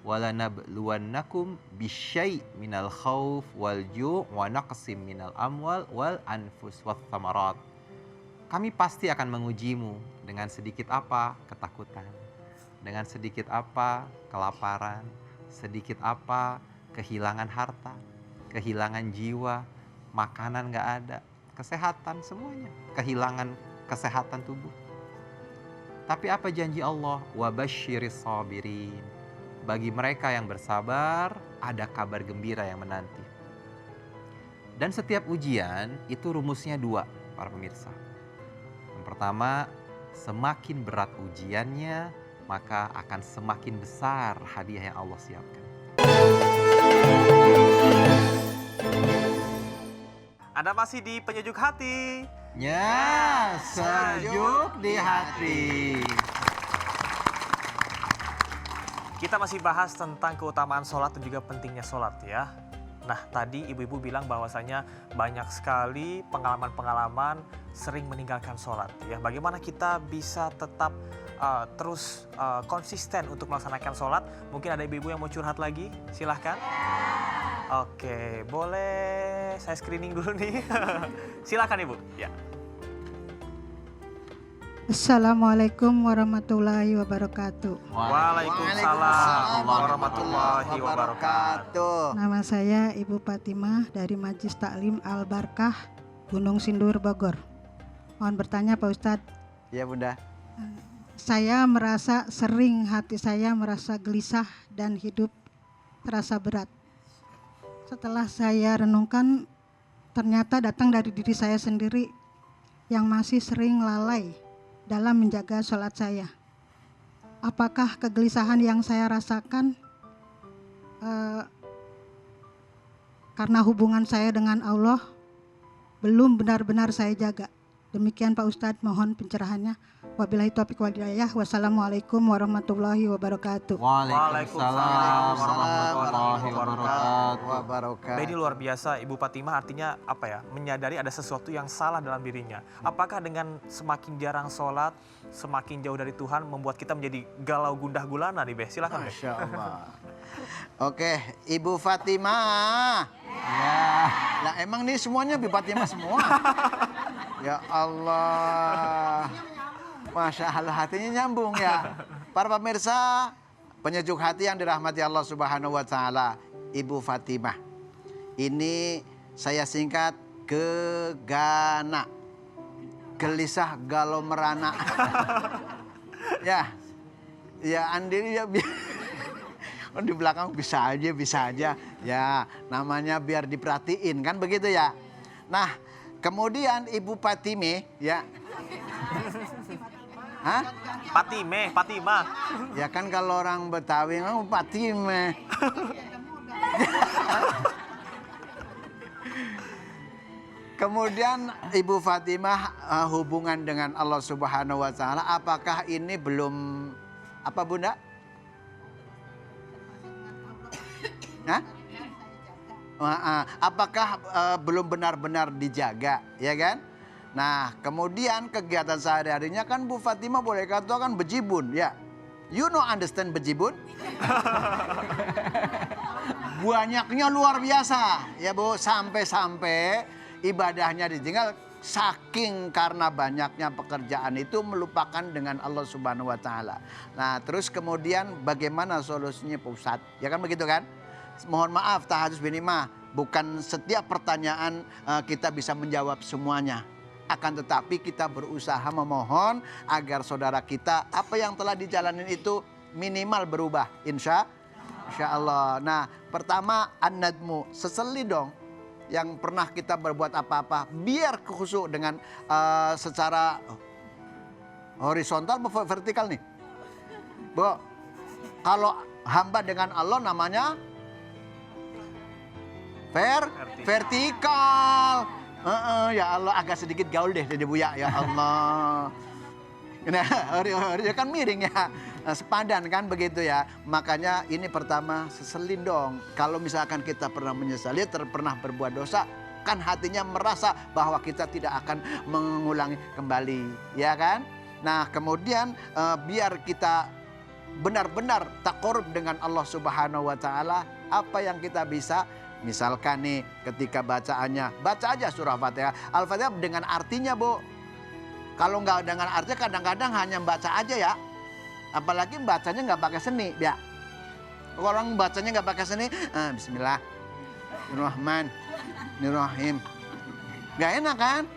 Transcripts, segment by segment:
walanabluwannakum bisyai' minal khauf wal ju' wa naqsim minal amwal wal anfus wath thamarat. Kami pasti akan mengujimu dengan sedikit apa? Ketakutan. Dengan sedikit apa? Kelaparan. Sedikit apa? Kehilangan harta, kehilangan jiwa, makanan gak ada, kesehatan semuanya, kehilangan kesehatan tubuh. Tapi apa janji Allah? Wabasyiris sabirin. Bagi mereka yang bersabar, ada kabar gembira yang menanti. Dan setiap ujian itu rumusnya dua, para pemirsa. Yang pertama, semakin berat ujiannya, maka akan semakin besar hadiah yang Allah siapkan. Anda masih di Penyejuk Hati. Ya, sejuk di hati. Kita masih bahas tentang keutamaan sholat dan juga pentingnya sholat ya. Nah tadi ibu-ibu bilang bahwasanya banyak sekali pengalaman-pengalaman sering meninggalkan sholat ya. Bagaimana kita bisa tetap terus konsisten untuk melaksanakan sholat? Mungkin ada ibu-ibu yang mau curhat lagi, silahkan. Oke, boleh saya screening dulu nih. Silahkan ibu. Ya. Assalamualaikum warahmatullahi wabarakatuh. Waalaikumsalam warahmatullahi wabarakatuh. Nama saya Ibu Fatimah dari Majlis Taklim Al Barkah, Gunung Sindur, Bogor. Mohon bertanya Pak Ustadz. Ya Bunda. Saya merasa sering hati saya merasa gelisah dan hidup terasa berat. Setelah saya renungkan, ternyata datang dari diri saya sendiri yang masih sering lalai dalam menjaga sholat saya. Apakah kegelisahan yang saya rasakan karena hubungan saya dengan Allah belum benar-benar saya jaga? Demikian Pak Ustadz, mohon pencerahannya. Wabillahi taufiq wal hidayah. Wassalamualaikum warahmatullahi wabarakatuh. Waalaikumsalam warahmatullahi wabarakatuh. Ini luar biasa Ibu Fatimah, artinya apa ya? Menyadari ada sesuatu yang salah dalam dirinya. Apakah dengan semakin jarang sholat, semakin jauh dari Tuhan membuat kita menjadi galau gundah gulana nih Beh? Silakan Beh. Masya Allah. Oke, Ibu Fatimah. Ya. Lah emang nih semuanya Ibu Fatimah semua. Ya Allah. Masya Allah, hatinya nyambung ya. Para pemirsa Penyejuk Hati yang dirahmati Allah Subhanahu wa Ta'ala, Ibu Fatimah. Ini saya singkat Gegana. Gelisah galau merana. Ya. Ya Andini ya di belakang bisa aja. Ya, namanya biar diperhatiin kan begitu ya. Nah, kemudian Ibu Fatimah ya. Hah? Fatimah. Ya kan kalau orang Betawi kan Fatimah. Kemudian Ibu Fatimah hubungan dengan Allah Subhanahu wa Ta'ala, apakah ini belum apa Bunda? Hah? Apakah belum benar-benar dijaga, ya kan? Nah, kemudian kegiatan sehari-harinya kan Bu Fatimah boleh katakan bejibun, ya. You know understand bejibun? Banyaknya luar biasa, ya Bu, sampai-sampai ibadahnya ditinggal saking karena banyaknya pekerjaan itu melupakan dengan Allah Subhanahu wa Ta'ala. Nah, terus kemudian bagaimana solusinya Pak Ustadz? Ya kan begitu kan? Mohon maaf Tahadzus Binimah, bukan setiap pertanyaan kita bisa menjawab semuanya. Akan tetapi kita berusaha memohon agar saudara kita apa yang telah dijalanin itu minimal berubah. Insya Allah. Nah, pertama an-nadmu, seseli dong. Yang pernah kita berbuat apa-apa biar khusyuk dengan secara horizontal atau vertikal nih. Bu, kalau hamba dengan Allah namanya vertikal. Ya Allah, agak sedikit gaul deh Dede Buya, ya Allah. Nah, ya kan miring ya, sepadan kan begitu ya. Makanya ini pertama seselin dong. Kalau misalkan kita pernah menyesali, pernah berbuat dosa, kan hatinya merasa bahwa kita tidak akan mengulangi kembali, ya kan? Nah, kemudian biar kita benar-benar taqarrub dengan Allah Subhanahu wa taala, apa yang kita bisa? Misalkan nih ketika bacaannya, baca aja surah Fatihah. Al-Fatihah dengan artinya, Bu. Kalau nggak dengan artinya kadang-kadang hanya baca aja ya. Apalagi bacanya nggak pakai seni, ya. Kalau orang bacanya nggak pakai seni, Bismillahirrahmanirrahim. Nggak enak kan?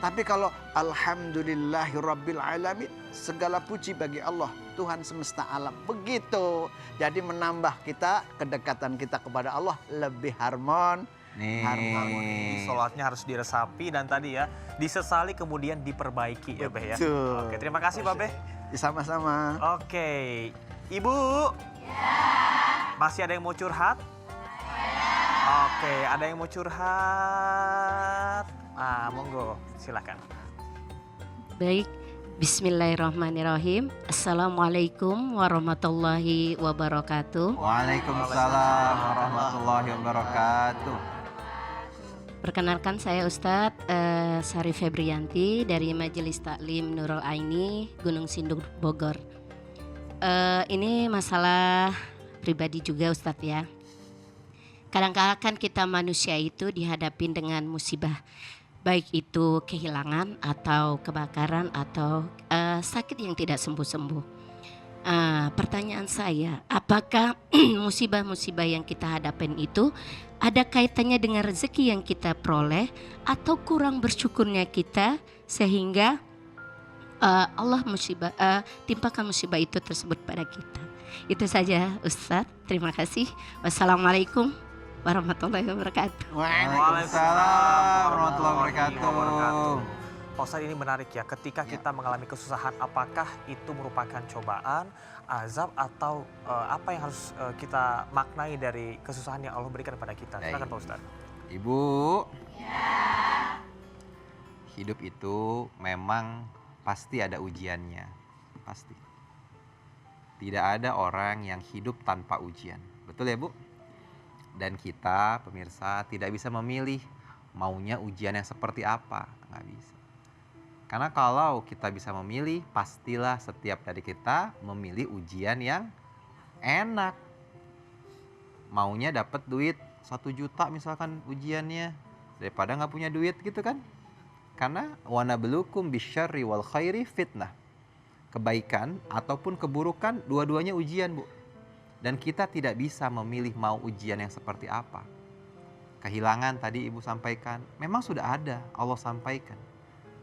Tapi kalau Alhamdulillahirabbil alamin, segala puji bagi Allah, Tuhan semesta alam. Begitu. Jadi menambah kita kedekatan kita kepada Allah lebih harmoni. Jadi sholatnya harus diresapi dan tadi ya disesali kemudian diperbaiki ya Beh ya. Betul. Oke, terima kasih Pak Beh. Sama-sama. Oke, Ibu. Masih ada yang mau curhat? Oke, ada yang mau curhat? Monggo, silakan. Baik, bismillahirrahmanirrahim. Assalamualaikum warahmatullahi wabarakatuh. Waalaikumsalam warahmatullahi wabarakatuh. Perkenalkan saya Ustadz Sari Febrianti dari Majelis Taklim Nurul Aini, Gunung Sindur, Bogor. Ini masalah pribadi juga Ustadz ya. Kadang-kadang kan kita manusia itu dihadapin dengan musibah. Baik itu kehilangan atau kebakaran atau sakit yang tidak sembuh-sembuh. Pertanyaan saya, apakah musibah-musibah yang kita hadapin itu ada kaitannya dengan rezeki yang kita peroleh atau kurang bersyukurnya kita sehingga Allah timpakan musibah itu tersebut pada kita. Itu saja Ustadz, terima kasih. Wassalamualaikum warahmatullahi wabarakatuh. Waalaikumsalam warahmatullahi wabarakatuh. Pak Ustadz, ini menarik ya, ketika kita mengalami kesusahan, apakah itu merupakan cobaan, azab, atau apa yang harus kita maknai dari kesusahan yang Allah berikan pada kita? Silakan Pak Ustadz. Ibu, hidup itu memang pasti ada ujiannya, pasti. Tidak ada orang yang hidup tanpa ujian, betul ya Bu? Dan kita pemirsa tidak bisa memilih maunya ujian yang seperti apa, nggak bisa. Karena kalau kita bisa memilih, pastilah setiap dari kita memilih ujian yang enak. Maunya dapat duit 1 juta misalkan ujiannya, daripada nggak punya duit gitu kan. Karena wanabluukum bisyarri wal khairi fitnah. Kebaikan ataupun keburukan dua-duanya ujian Bu. Dan kita tidak bisa memilih mau ujian yang seperti apa. Kehilangan tadi Ibu sampaikan, memang sudah ada, Allah sampaikan.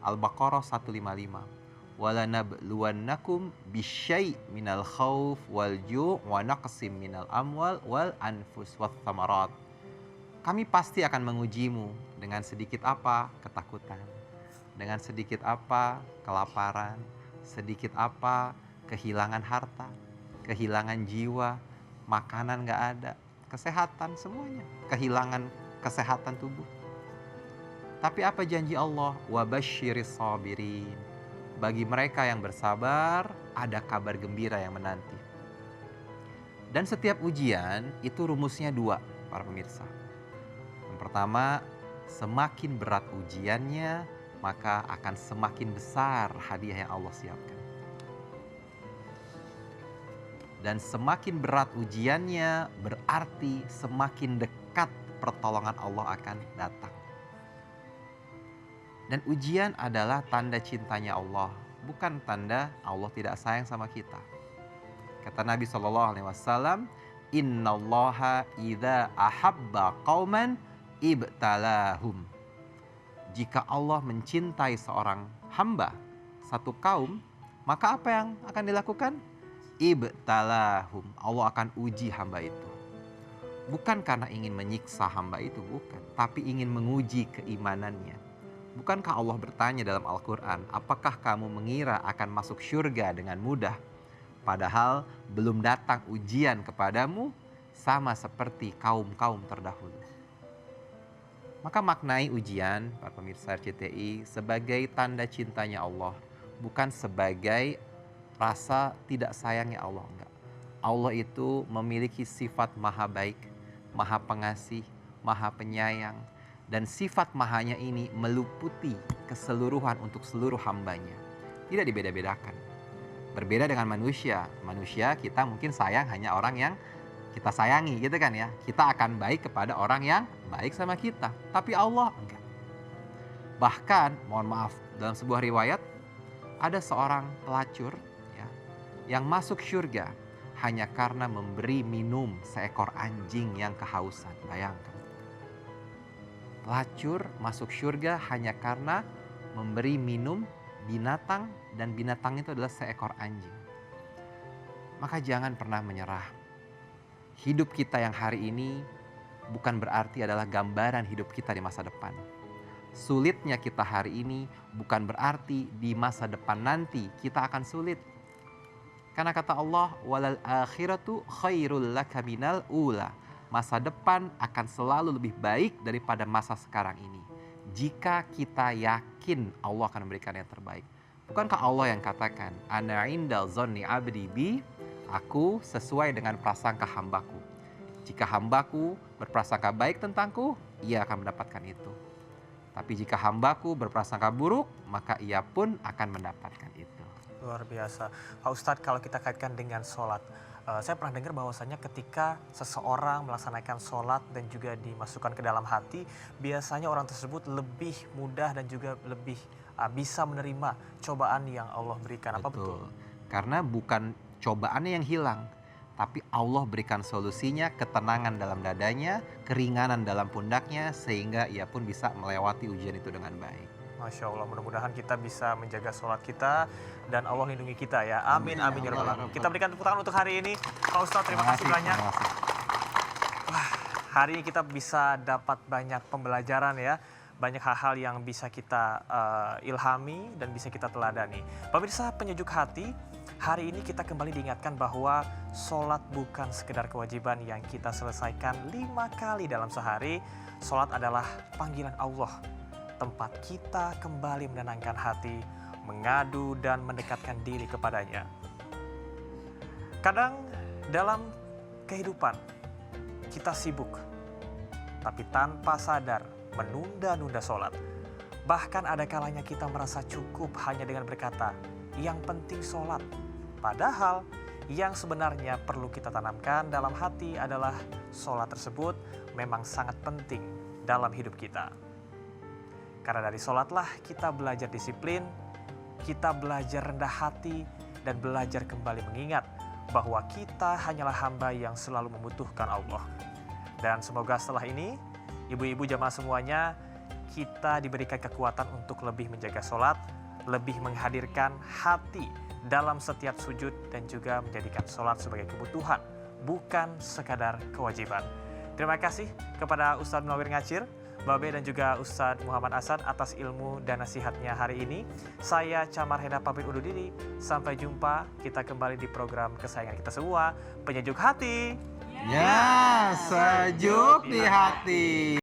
Al-Baqarah 155. Walanabluwannakum bisyai' minal khauf wal ju' wa naqsim minal amwal wal anfus wath thamarat. Kami pasti akan mengujimu dengan sedikit apa? Ketakutan. Dengan sedikit apa? Kelaparan. Sedikit apa? Kehilangan harta, kehilangan jiwa, makanan gak ada, kesehatan semuanya, kehilangan kesehatan tubuh. Tapi apa janji Allah? Wabasyiris sabirin. Bagi mereka yang bersabar, ada kabar gembira yang menanti. Dan setiap ujian itu rumusnya 2, para pemirsa. Yang pertama, semakin berat ujiannya, maka akan semakin besar hadiah yang Allah siapkan. Dan semakin berat ujiannya berarti semakin dekat pertolongan Allah akan datang. Dan ujian adalah tanda cintanya Allah, bukan tanda Allah tidak sayang sama kita. Kata Nabi SAW, Innallaha idza ahabba qauman ibtalahum. Jika Allah mencintai seorang hamba, satu kaum, maka apa yang akan dilakukan? Ibtalahum, Allah akan uji hamba itu. Bukan karena ingin menyiksa hamba itu, bukan. Tapi ingin menguji keimanannya. Bukankah Allah bertanya dalam Al-Quran, apakah kamu mengira akan masuk surga dengan mudah? Padahal belum datang ujian kepadamu, sama seperti kaum-kaum terdahulu. Maka maknai ujian, para pemirsa RCTI, sebagai tanda cintanya Allah. Bukan sebagai rasa tidak sayangnya Allah, enggak. Allah itu memiliki sifat maha baik, maha pengasih, maha penyayang. Dan sifat mahanya ini meliputi keseluruhan untuk seluruh hambanya. Tidak dibeda-bedakan. Berbeda dengan manusia. Manusia kita mungkin sayang hanya orang yang kita sayangi gitu kan ya. Kita akan baik kepada orang yang baik sama kita. Tapi Allah enggak. Bahkan, mohon maaf, dalam sebuah riwayat ada seorang pelacur ya, yang masuk surga hanya karena memberi minum seekor anjing yang kehausan. Bayangkan. Pelacur masuk surga hanya karena memberi minum binatang, dan binatang itu adalah seekor anjing. Maka jangan pernah menyerah. Hidup kita yang hari ini bukan berarti adalah gambaran hidup kita di masa depan. Sulitnya kita hari ini bukan berarti di masa depan nanti kita akan sulit. Karena kata Allah, walal akhiratu khairul laka minal ula. Masa depan akan selalu lebih baik daripada masa sekarang ini. Jika kita yakin Allah akan memberikan yang terbaik. Bukankah Allah yang katakan, ana indal zonni abdi bi, aku sesuai dengan prasangka hambaku. Jika hambaku berprasangka baik tentangku, ia akan mendapatkan itu. Tapi jika hambaku berprasangka buruk, maka ia pun akan mendapatkan itu. Luar biasa. Pak Ustadz, kalau kita kaitkan dengan sholat, saya pernah dengar bahwasanya ketika seseorang melaksanakan sholat dan juga dimasukkan ke dalam hati, biasanya orang tersebut lebih mudah dan juga lebih bisa menerima cobaan yang Allah berikan. Apa betul? Karena bukan cobaannya yang hilang, tapi Allah berikan solusinya, ketenangan dalam dadanya, keringanan dalam pundaknya, sehingga ia pun bisa melewati ujian itu dengan baik. Masya Allah, mudah-mudahan kita bisa menjaga sholat kita dan Allah lindungi kita ya. Amin, amin ya rabbal alamin. Kita berikan tepuk tangan untuk hari ini. Pak Ustadz, terima kasih banyak. Terima kasih. Wah, hari ini kita bisa dapat banyak pembelajaran ya. Banyak hal-hal yang bisa kita ilhami dan bisa kita teladani. Pemirsa penyejuk hati, hari ini kita kembali diingatkan bahwa sholat bukan sekedar kewajiban yang kita selesaikan 5 kali dalam sehari. Sholat adalah panggilan Allah. Tempat kita kembali menenangkan hati, mengadu dan mendekatkan diri kepadanya. Kadang dalam kehidupan kita sibuk, tapi tanpa sadar menunda-nunda sholat. Bahkan ada kalanya kita merasa cukup hanya dengan berkata, yang penting sholat. Padahal yang sebenarnya perlu kita tanamkan dalam hati adalah sholat tersebut memang sangat penting dalam hidup kita. Karena dari sholatlah kita belajar disiplin, kita belajar rendah hati, dan belajar kembali mengingat bahwa kita hanyalah hamba yang selalu membutuhkan Allah. Dan semoga setelah ini, ibu-ibu jamaah semuanya, kita diberikan kekuatan untuk lebih menjaga sholat, lebih menghadirkan hati dalam setiap sujud, dan juga menjadikan sholat sebagai kebutuhan, bukan sekadar kewajiban. Terima kasih kepada Ustadz Munawir Ngacir, Babe dan juga Ustadz Muhammad Asad atas ilmu dan nasihatnya hari ini. Saya Camar Heda pamit undur diri. Sampai jumpa, kita kembali di program kesayangan kita semua, Penyejuk Hati. Ya, sejuk di hati.